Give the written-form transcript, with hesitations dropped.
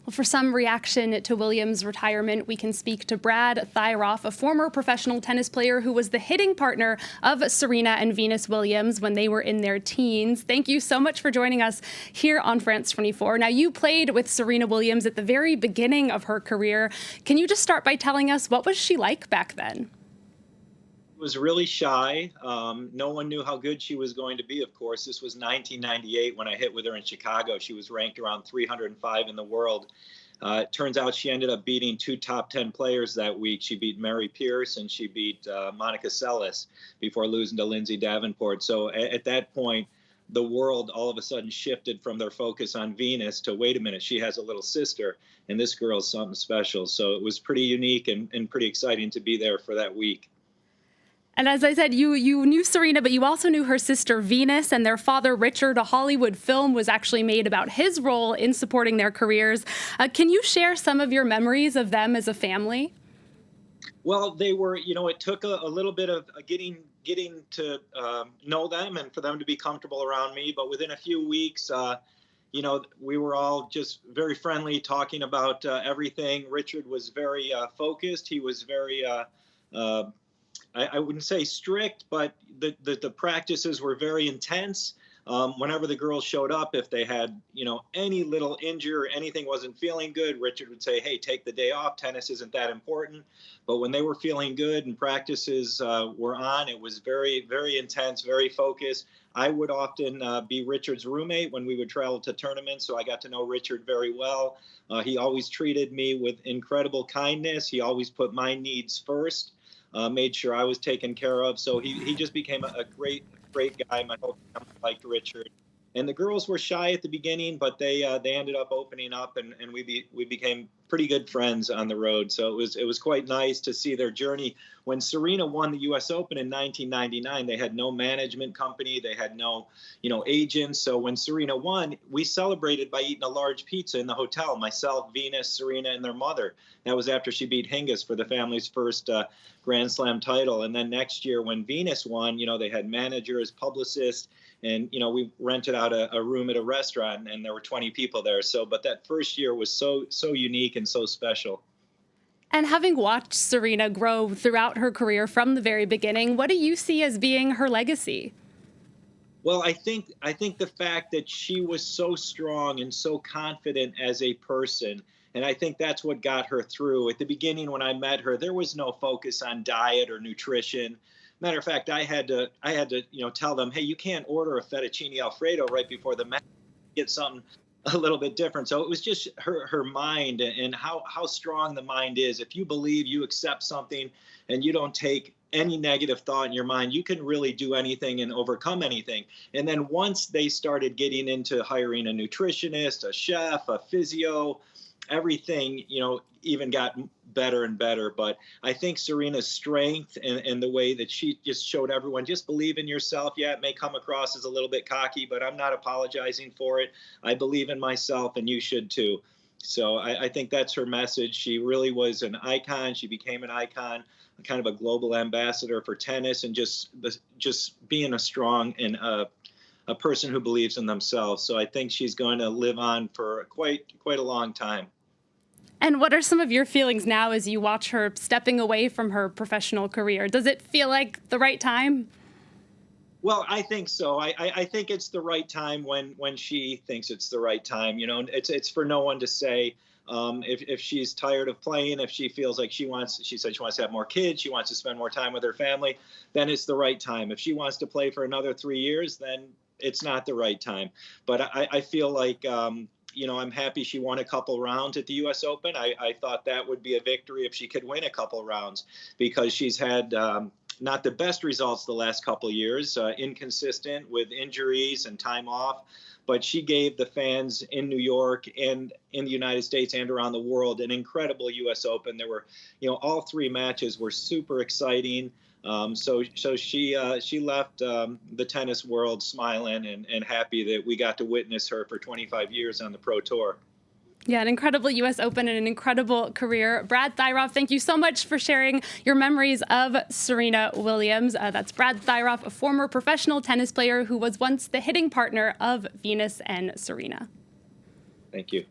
Well, for some reaction to Williams' retirement, we can speak to Brad Thyroff, a former professional tennis player who was the hitting partner of Serena and Venus Williams when they were in their teens. Thank you so much for joining us here on France 24. Now, you played with Serena Williams at the very beginning of her career. Can you just start by telling us, what was she like back then? Was really shy. No one knew how good she was going to be, of course. This was 1998 when I hit with her in Chicago. She was ranked around 305 in the world. It turns out she ended up beating two top 10 players that week. She beat Mary Pierce and she beat Monica Seles before losing to Lindsay Davenport. So at that point, the world all of a sudden shifted from their focus on Venus to, wait a minute, she has a little sister, and this girl's something special. So it was pretty unique and pretty exciting to be there for that week. And as I said, you knew Serena, but you also knew her sister Venus and their father Richard. A Hollywood film was actually made about his role in supporting their careers. Can you share some of your memories of them as a family? Well, they were, it took a little bit of getting to know them and for them to be comfortable around me. But within a few weeks, we were all just very friendly, talking about everything. Richard was very focused. He was very I wouldn't say strict, but the practices were very intense. Whenever the girls showed up, if they had, any little injury or anything wasn't feeling good, Richard would say, hey, take the day off. Tennis isn't that important. But when they were feeling good and practices were on, it was very, very intense, very focused. I would often be Richard's roommate when we would travel to tournaments, so I got to know Richard very well. He always treated me with incredible kindness. He always put my needs first. Made sure I was taken care of. So he just became a great guy. My whole family liked Richard. And the girls were shy at the beginning, but they ended up opening up, and we became pretty good friends on the road. So it was quite nice to see their journey. When Serena won the U.S. Open in 1999, they had no management company, they had no agents. So when Serena won, we celebrated by eating a large pizza in the hotel. Myself, Venus, Serena, and their mother. That was after she beat Hingis for the family's first Grand Slam title. And then next year when Venus won, they had managers, publicists. And, we rented out a room at a restaurant, and there were 20 people there. But that first year was so unique and so special. And having watched Serena grow throughout her career from the very beginning, what do you see as being her legacy? Well, I think the fact that she was so strong and so confident as a person, and I think that's what got her through. At the beginning, when I met her, there was no focus on diet or nutrition. Matter of fact, I had to tell them, hey, you can't order a fettuccine Alfredo right before the match. Get something a little bit different. So it was just her mind and how strong the mind is. If you believe, you accept something, and you don't take any negative thought in your mind, you can really do anything and overcome anything. And then once they started getting into hiring a nutritionist, a chef, a physio, everything, even got better and better. But I think Serena's strength and the way that she just showed everyone, just believe in yourself. Yeah, it may come across as a little bit cocky, but I'm not apologizing for it. I believe in myself, and you should too. So I think that's her message. She really was an icon. She became an icon, kind of a global ambassador for tennis, and just being a strong and a person who believes in themselves. So I think she's going to live on for quite a long time. And what are some of your feelings now as you watch her stepping away from her professional career? Does it feel like the right time? Well, I think so. I think it's the right time when she thinks it's the right time. It's for no one to say. If she's tired of playing, if she feels like she said she wants to have more kids, she wants to spend more time with her family, then it's the right time. If she wants to play for another 3 years, then it's not the right time. But I feel like, I'm happy she won a couple rounds at the U.S. Open. I thought that would be a victory if she could win a couple rounds, because she's had not the best results the last couple of years, inconsistent with injuries and time off. But she gave the fans in New York and in the United States and around the world an incredible U.S. Open. There were, all three matches were super exciting. So she left the tennis world smiling and happy that we got to witness her for 25 years on the Pro Tour. Yeah, an incredible U.S. Open and an incredible career. Brad Thyroff, thank you so much for sharing your memories of Serena Williams. That's Brad Thyroff, a former professional tennis player who was once the hitting partner of Venus and Serena. Thank you.